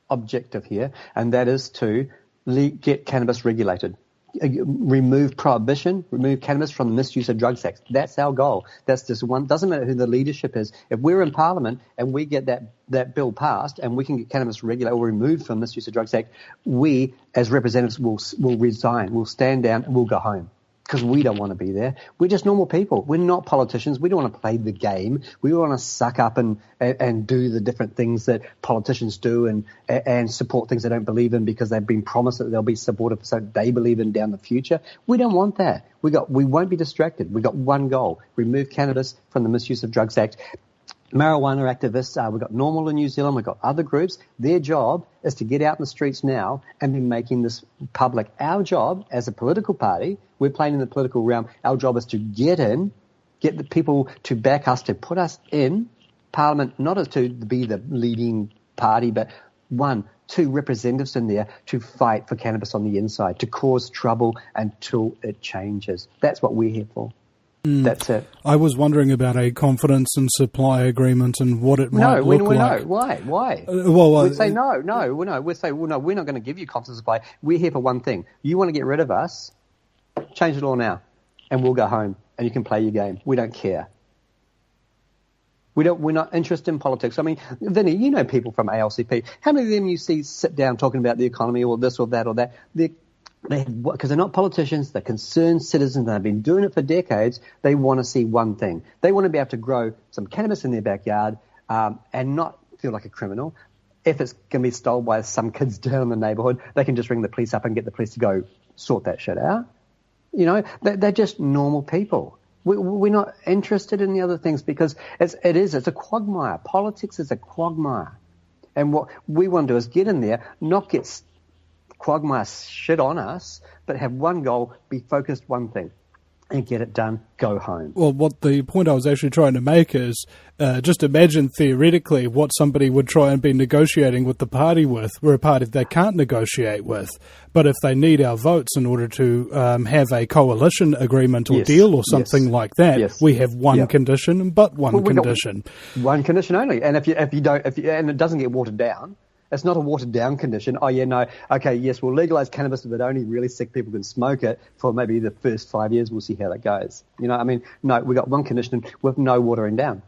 objective here, and that is to get cannabis regulated. Remove prohibition, remove cannabis from the Misuse of Drugs Act. That's our goal. That's just one. Doesn't matter who the leadership is. If we're in Parliament and we get that bill passed and we can get cannabis regulated or removed from the Misuse of Drugs Act, we as representatives will resign. We'll stand down and we'll go home because we don't want to be there. We're just normal people. We're not politicians. We don't want to play the game. We want to suck up and do the different things that politicians do and support things they don't believe in because they've been promised that they'll be supportive so they believe in down the future. We don't want that. We won't be distracted. We've got one goal: remove cannabis from the Misuse of Drugs Act. Marijuana activists, we've got Normal in New Zealand, we've got other groups. Their job is to get out in the streets now and be making this public. Our job as a political party, we're playing in the political realm, our job is to get the people to back us, to put us in Parliament, not as to be the leading party, but two representatives in there to fight for cannabis on the inside, to cause trouble until it changes. That's what we're here for. That's it. I was wondering about a confidence and supply agreement and what it might look like. No, why? We'd say no. We'd say, we're not going to give you confidence supply. We're here for one thing. You want to get rid of us, change the law now, and we'll go home, and you can play your game. We don't care. We're not interested in politics. I mean, Vinny, you know people from ALCP. How many of them you see sit down talking about the economy or this or that or that? Because they're not politicians, they're concerned citizens, they've been doing it for decades. They want to see one thing. They want to be able to grow some cannabis in their backyard and not feel like a criminal. If it's going to be stolen by some kids down in the neighbourhood, they can just ring the police up and get the police to go sort that shit out. You know, they're just normal people. We're not interested in the other things because it's a quagmire. Politics is a quagmire. And what we want to do is get in there, not get quagmire shit on us, but have one goal, be focused one thing, and get it done, go home. Well, what the point I was actually trying to make is just imagine theoretically what somebody would try and be negotiating with the party with. We're a party they can't negotiate with. But if they need our votes in order to have a coalition agreement or deal or something like that, we have one condition, but one condition. One condition only. And if you don't, and it doesn't get watered down, it's not a watered-down condition. Oh, yeah, no, okay, yes, we'll legalise cannabis, but only really sick people can smoke it for maybe the first 5 years. We'll see how that goes. You know, I mean, no, we got one condition with no watering down.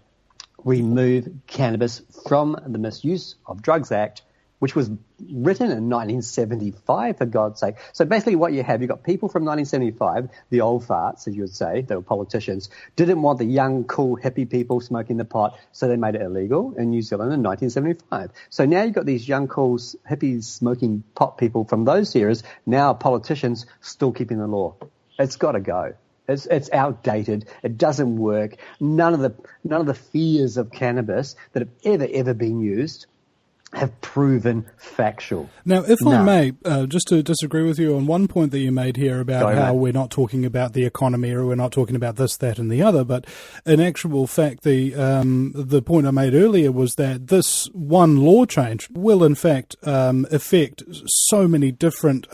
Remove cannabis from the Misuse of Drugs Act, which was written in 1975, for God's sake. So basically what you've got people from 1975, the old farts, as you would say, they were politicians, didn't want the young, cool, hippie people smoking the pot, so they made it illegal in New Zealand in 1975. So now you've got these young, cool, hippies smoking pot people from those eras, now politicians still keeping the law. It's got to go. It's outdated. It doesn't work. None of the fears of cannabis that have ever been used have proven factual. Now, if I may, just to disagree with you on one point that you made here about how we're not talking about the economy or we're not talking about this, that and the other, but in actual fact, the point I made earlier was that this one law change will in fact affect so many different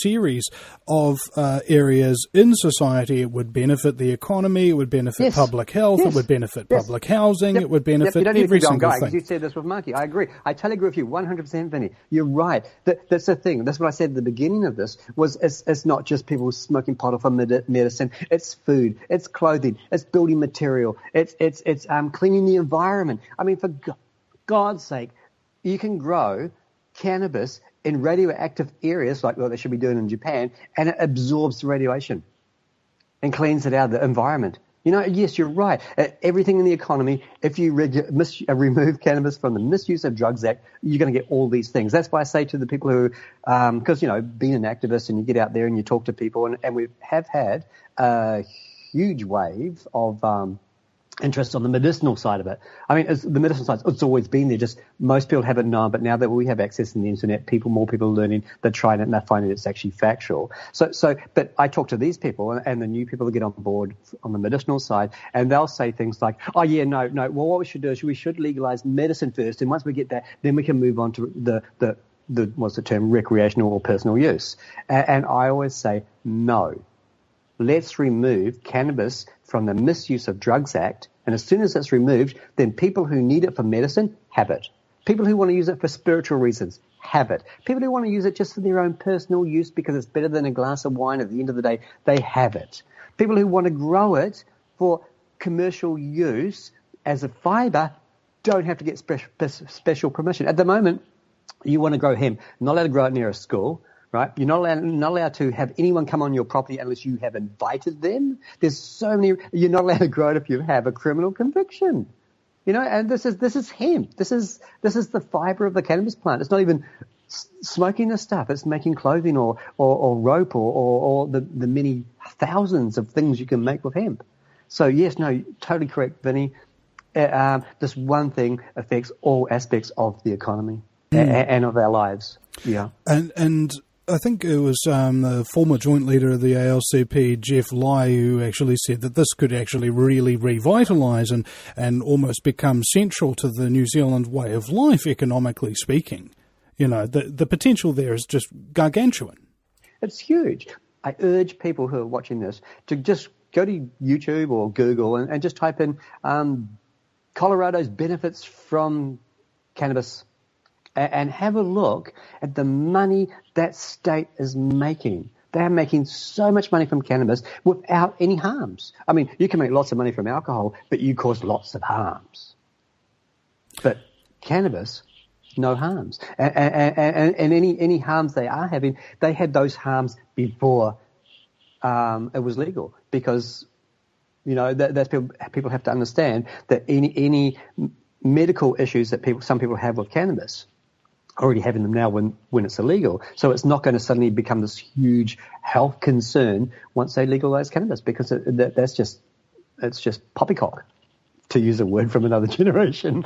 series of areas in society. It would benefit the economy, it would benefit public health, it would benefit public housing, it would benefit every single thing. You said this with Maki. I agree. I totally agree with you 100%, Vinny. You're right. That's the thing. That's what I said at the beginning of this, was it's not just people smoking pot or for medicine. It's food. It's clothing. It's building material. It's cleaning the environment. I mean, for God's sake, you can grow cannabis in radioactive areas like what they should be doing in Japan, and it absorbs the radiation and cleans it out of the environment. You know, yes, you're right. Everything in the economy, if you remove cannabis from the Misuse of Drugs Act, you're going to get all these things. That's why I say to the people who, because, you know, being an activist and you get out there and you talk to people, and we have had a huge wave of interest on the medicinal side of it. I mean, the medicinal side, it's always been there, just most people haven't known, but now that we have access to the internet, more people are learning, they're trying it and they're finding it's actually factual. But I talk to these people and the new people that get on board on the medicinal side, and they'll say things like, oh yeah, no, well, what we should do is we should legalize medicine first, and once we get that, then we can move on to the what's the term, recreational or personal use. And I always say, no. Let's remove cannabis from the Misuse of Drugs Act, and as soon as it's removed, then people who need it for medicine have it. People who want to use it for spiritual reasons have it. People who want to use it just for their own personal use because it's better than a glass of wine at the end of the day, they have it. People who want to grow it for commercial use as a fibre don't have to get special permission. At the moment, you want to grow hemp, not allowed to grow it near a school. Right? You're not allowed to have anyone come on your property unless you have invited them. There's so many. You're not allowed to grow it if you have a criminal conviction. You know, and this is hemp. This is the fiber of the cannabis plant. It's not even smoking the stuff. It's making clothing or rope or the many thousands of things you can make with hemp. So yes, no, totally correct, Vinny. This one thing affects all aspects of the economy and of our lives. Yeah. And I think it was the former joint leader of the ALCP, Jeff Lai, who actually said that this could actually really revitalise and almost become central to the New Zealand way of life, economically speaking. You know, the potential there is just gargantuan. It's huge. I urge people who are watching this to just go to YouTube or Google and just type in Colorado's benefits from cannabis, and have a look at the money that state is making. They're making so much money from cannabis without any harms. I mean, you can make lots of money from alcohol, but you cause lots of harms. But cannabis, no harms. And any harms they are having, they had those harms before it was legal. Because, you know, that's people have to understand that any medical issues that some people have with cannabis, already having them now when it's illegal. So it's not going to suddenly become this huge health concern once they legalize cannabis, because it's just poppycock, to use a word from another generation.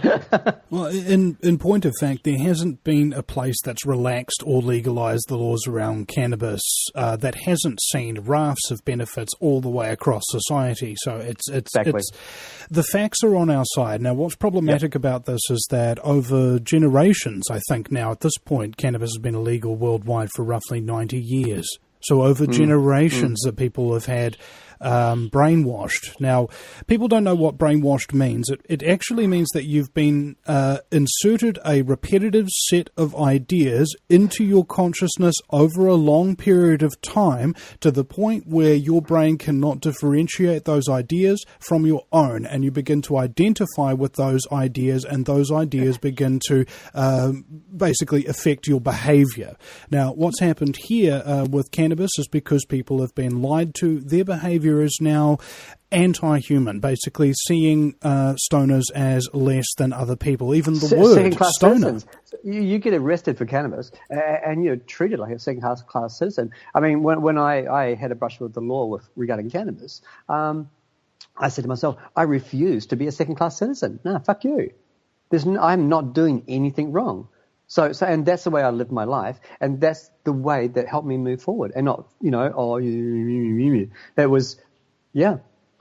Well, in point of fact, there hasn't been a place that's relaxed or legalised the laws around cannabis that hasn't seen rafts of benefits all the way across society. So it's the facts are on our side. Now, what's problematic about this is that over generations, I think now at this point, cannabis has been illegal worldwide for roughly 90 years. So over generations that people have had brainwashed. Now, people don't know what brainwashed means. It actually means that you've been inserted a repetitive set of ideas into your consciousness over a long period of time, to the point where your brain cannot differentiate those ideas from your own, and you begin to identify with those ideas, and those ideas begin to basically affect your behavior. Now, what's happened here with cannabis is because people have been lied to, their behavior behaviour is now anti-human, basically seeing stoners as less than other people. Even the word second-class stoner. citizens. You get arrested for cannabis and you're treated like a second-class citizen. I mean, when I had a brush with the law regarding cannabis, I said to myself, I refuse to be a second-class citizen. No, fuck you. I'm not doing anything wrong. So, and that's the way I lived my life, and that's the way that helped me move forward. And not, it was,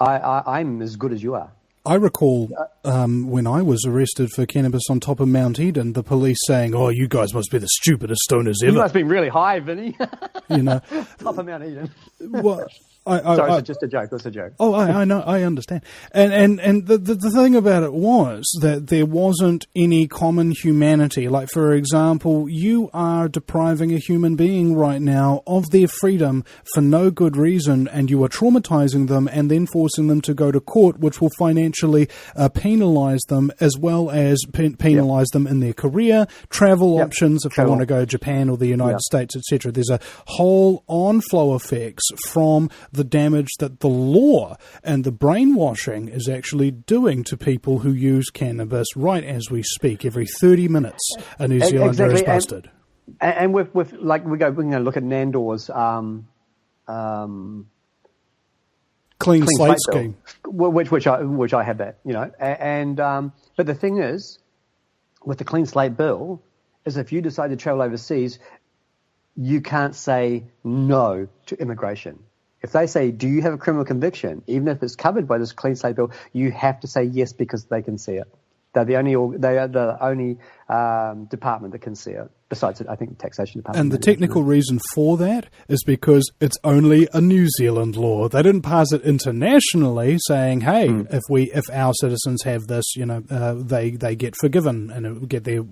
I'm as good as you are. I recall when I was arrested for cannabis on top of Mount Eden, the police saying, "Oh, you guys must be the stupidest stoners ever." You must be really high, Vinny. Top of Mount Eden. Well, Sorry, it's just a joke. It's a joke. Oh, I know, I understand. And the thing about it was that there wasn't any common humanity. Like, for example, you are depriving a human being right now of their freedom for no good reason, and you are traumatizing them and then forcing them to go to court, which will financially penalize them, as well as penalize them in their career, travel options if they want to go to Japan or the United States, etc. There's a whole on-flow effects from the damage that the law and the brainwashing is actually doing to people who use cannabis right as we speak. Every 30 minutes, a New Zealander is busted. And with like we're going to look at Nandor's clean slate scheme, which I have that, and but the thing is, with the clean slate bill, is if you decide to travel overseas, you can't say no to immigration. If they say, do you have a criminal conviction, even if it's covered by this clean slate bill, you have to say yes because they can see it. They are the only department that can see it, besides, I think, the taxation department. And the technical reason for that is because it's only a New Zealand law. They didn't pass it internationally, saying, "Hey, if our citizens have this, they get forgiven and it will get their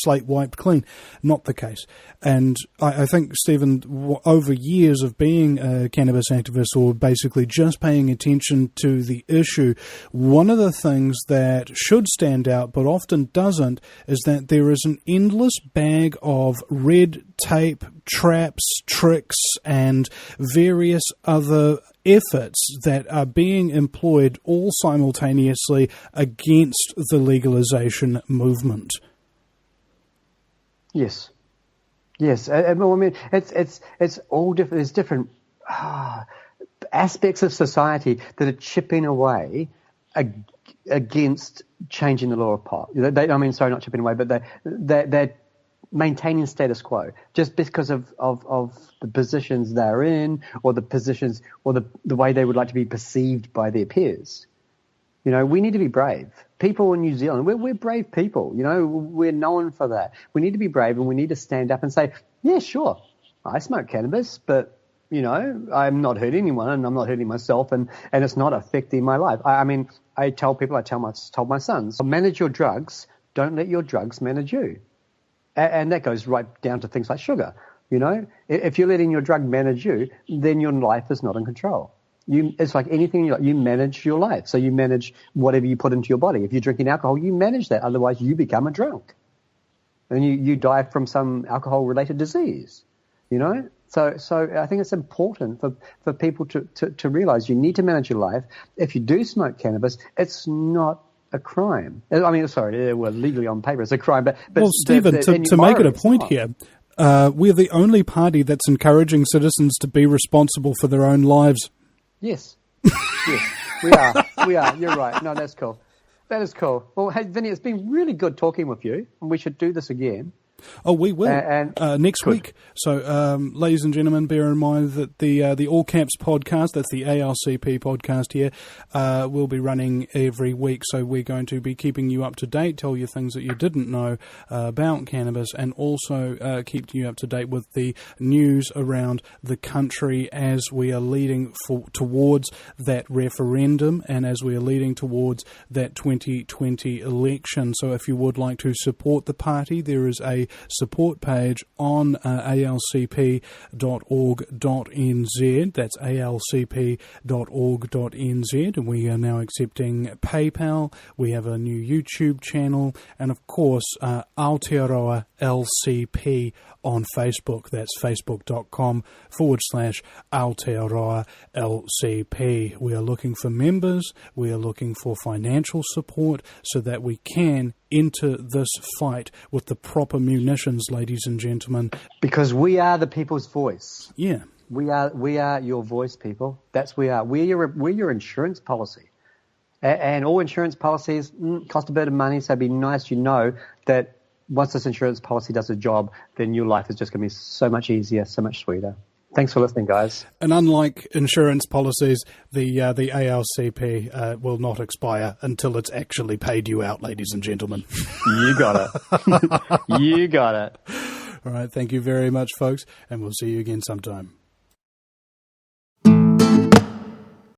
slate wiped clean." Not the case. And I think, Stephen, over years of being a cannabis activist, or basically just paying attention to the issue, one of the things that should stand out but often doesn't is that there is an endless bag of red tape, traps, tricks, and various other efforts that are being employed all simultaneously against the legalization movement. Yes. I mean, it's all different. There's different aspects of society that are chipping away against changing the law of pot. Not chipping away, but they're maintaining status quo just because of the positions they're in, or the positions, or the way they would like to be perceived by their peers. We need to be brave. People in New Zealand, we're brave people. We're known for that. We need to be brave, and we need to stand up and say, yeah, sure, I smoke cannabis, but I'm not hurting anyone, and I'm not hurting myself, and it's not affecting my life. I tell people, told my sons, manage your drugs, don't let your drugs manage you. And that goes right down to things like sugar. If you're letting your drug manage you, then your life is not in control. It's like anything, you manage your life. So you manage whatever you put into your body. If you're drinking alcohol, you manage that. Otherwise, you become a drunk. And you die from some alcohol-related disease, So I think it's important for people to realize you need to manage your life. If you do smoke cannabis, it's not a crime. Legally on paper it's a crime. But well, Stephen, to make it a point here, we're the only party that's encouraging citizens to be responsible for their own lives. Yes, we are. You're right. No, that's cool. That is cool. Well, hey, Vinny, it's been really good talking with you, and we should do this again. Oh, we will next week. So, ladies and gentlemen, bear in mind that the ALLCAPS podcast, that's the ALCP podcast here, will be running every week. So we're going to be keeping you up to date, tell you things that you didn't know about cannabis, and also keep you up to date with the news around the country as we are leading towards that referendum, and as we are leading towards that 2020 election. So if you would like to support the party, there is a support page on alcp.org.nz. That's alcp.org.nz, and we are now accepting PayPal. We have a new YouTube chanoel, and of course Aotearoa LCP on Facebook. That's facebook.com/Aotearoa LCP. We are looking for members. We are looking for financial support so that we can enter this fight with the proper munitions, ladies and gentlemen. Because we are the people's voice. Yeah. We are your voice, people. That's we are. We're your insurance policy. And all insurance policies cost a bit of money, so it'd be nice you know that once this insurance policy does a job, then your life is just going to be so much easier, so much sweeter. Thanks for listening, guys. And unlike insurance policies, the ALCP will not expire until it's actually paid you out, ladies and gentlemen. You got it. You got it. All right, thank you very much, folks, and we'll see you again sometime.